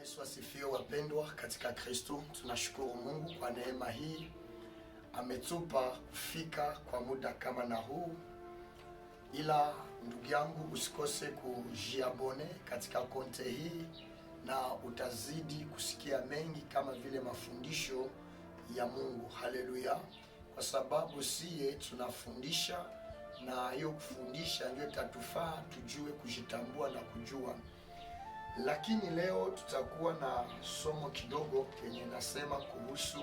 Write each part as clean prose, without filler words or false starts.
Yesu asifiwe wapendwa katika Kristo. Tunashukuru Mungu kwa neema hii ametupa kufika kwa muda kama na huu. Ila ndugu yangu, usikose kujiabone katika konte hii na utazidi kusikia mengi kama vile mafundisho ya Mungu. Haleluya. Kwa sababu siye tunafundisha, na hiyo kufundisha ndio itatufaa tujue kujitambua na kujua. Lakini leo tutakuwa na somo kidogo kenye nasema kuhusu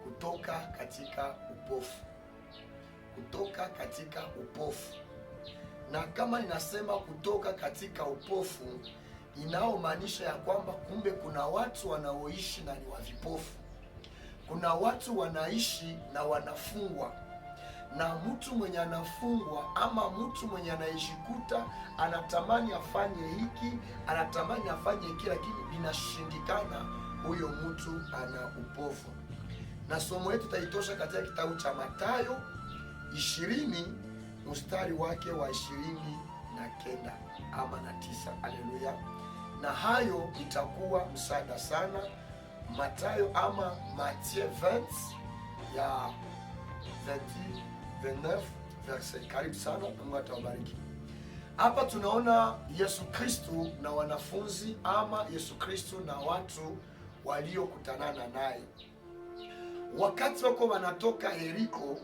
kutoka katika upofu. Kutoka katika upofu. Na kama ninasema kutoka katika upofu, inaomaanisha ya kwamba kumbe kuna watu wanaoishi na ni wavipofu. Kuna watu wanaishi na wanafungwa. Na mtu mwenye anafungwa ama mtu mwenye anayejikuta anatamani afanye hiki, anatamani afanye hiki, lakini binashindikana, huyo mtu ana upofu. Na somo letu taitosha katika kitabu cha Mathayo 20 mstari wake wa 29 ama na 9. Haleluya. Na hayo itakuwa msaada sana. Mathayo ama Matthieu 20 ya 29 verse. Karibu sana, Mungu atawabariki. Hapa tunaona Yesu Kristo na wanafunzi ama Yesu Kristo na watu waliokutanana naye. Wakati wako wanatoka Yeriko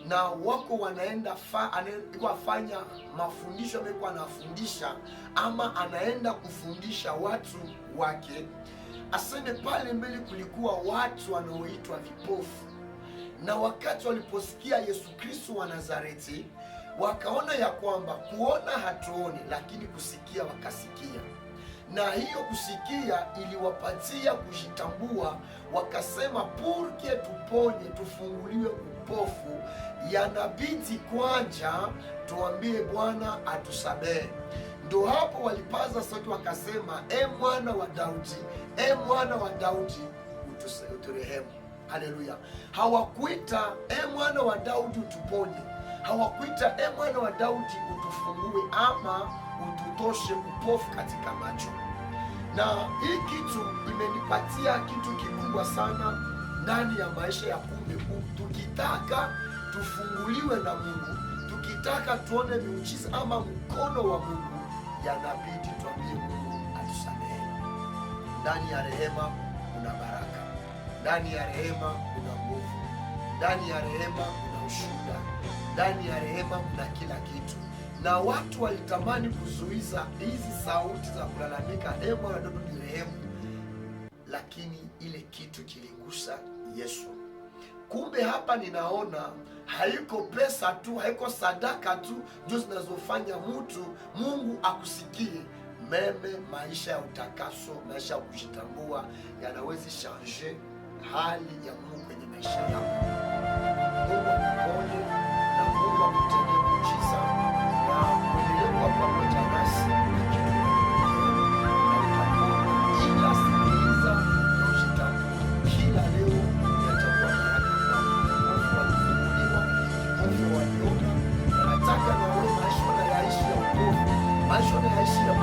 na wako wanaenda fanya mafundisho, amekuwa anafundisha ama anaenda kufundisha watu wake. Aseme pale mbele kulikuwa watu wanaoitwa vipofu. Na wakati waliposikia Yesu Kristo wa Nazareti, wakaona ya kwamba kuona hatuoni, lakini kusikia wakasikia. Na hiyo kusikia iliwapatia kujitambua. Wakasema purke tuponye, tufunguliwe upofu, yanabidi kwanja tuambie Bwana atusamehe. Ndo hapo walipaza sauti wakasema, e mwana wa Daudi, e mwana wa Daudi, uturehemu. Haleluya. Hawakuita e mwana wa Daudi utuponye, hawakuita e mwana wa Daudi utufungue ama ututoshe upofu katika macho. Na hii kitu imenipatia kitu kikubwa sana ndani ya maisha ya kumbe. Tukitaka tufunguliwe na Mungu, tukitaka tuone miujiza ama mkono wa Mungu, yanabidi tuambie Mungu atusamehe. Ndani ya rehema kuna baraka, ndani ya rehema kuna nguvu, ndani ya rehema kuna ushuhuda, ndani ya rehema kuna kila kitu. Na watu walitamani kuzuiza hizi sauti za kulalamika, e Bwana ndio nirehemu, lakini ile kitu kiligusa Yesu. Kumbe hapa ninaona haiko pesa tu, haiko sadaka tu ndio zinazofanya Mungu akusikie. Meme maisha ya utakaso, maisha ya kujitambua yanaweza changer hali ya Mungu kwenye maisha yako. Mungu akuponye na Mungu akutende muujiza na kuendelea kwa pamoja nasi na kitu ila sikiliza na ujitambue. Kila leo yatakuwa baraka kwa Mungu alifunguliwa, Mungu waliona. Nataka na wewe maisha unayaishi ya upofu, maisha unayaishi ya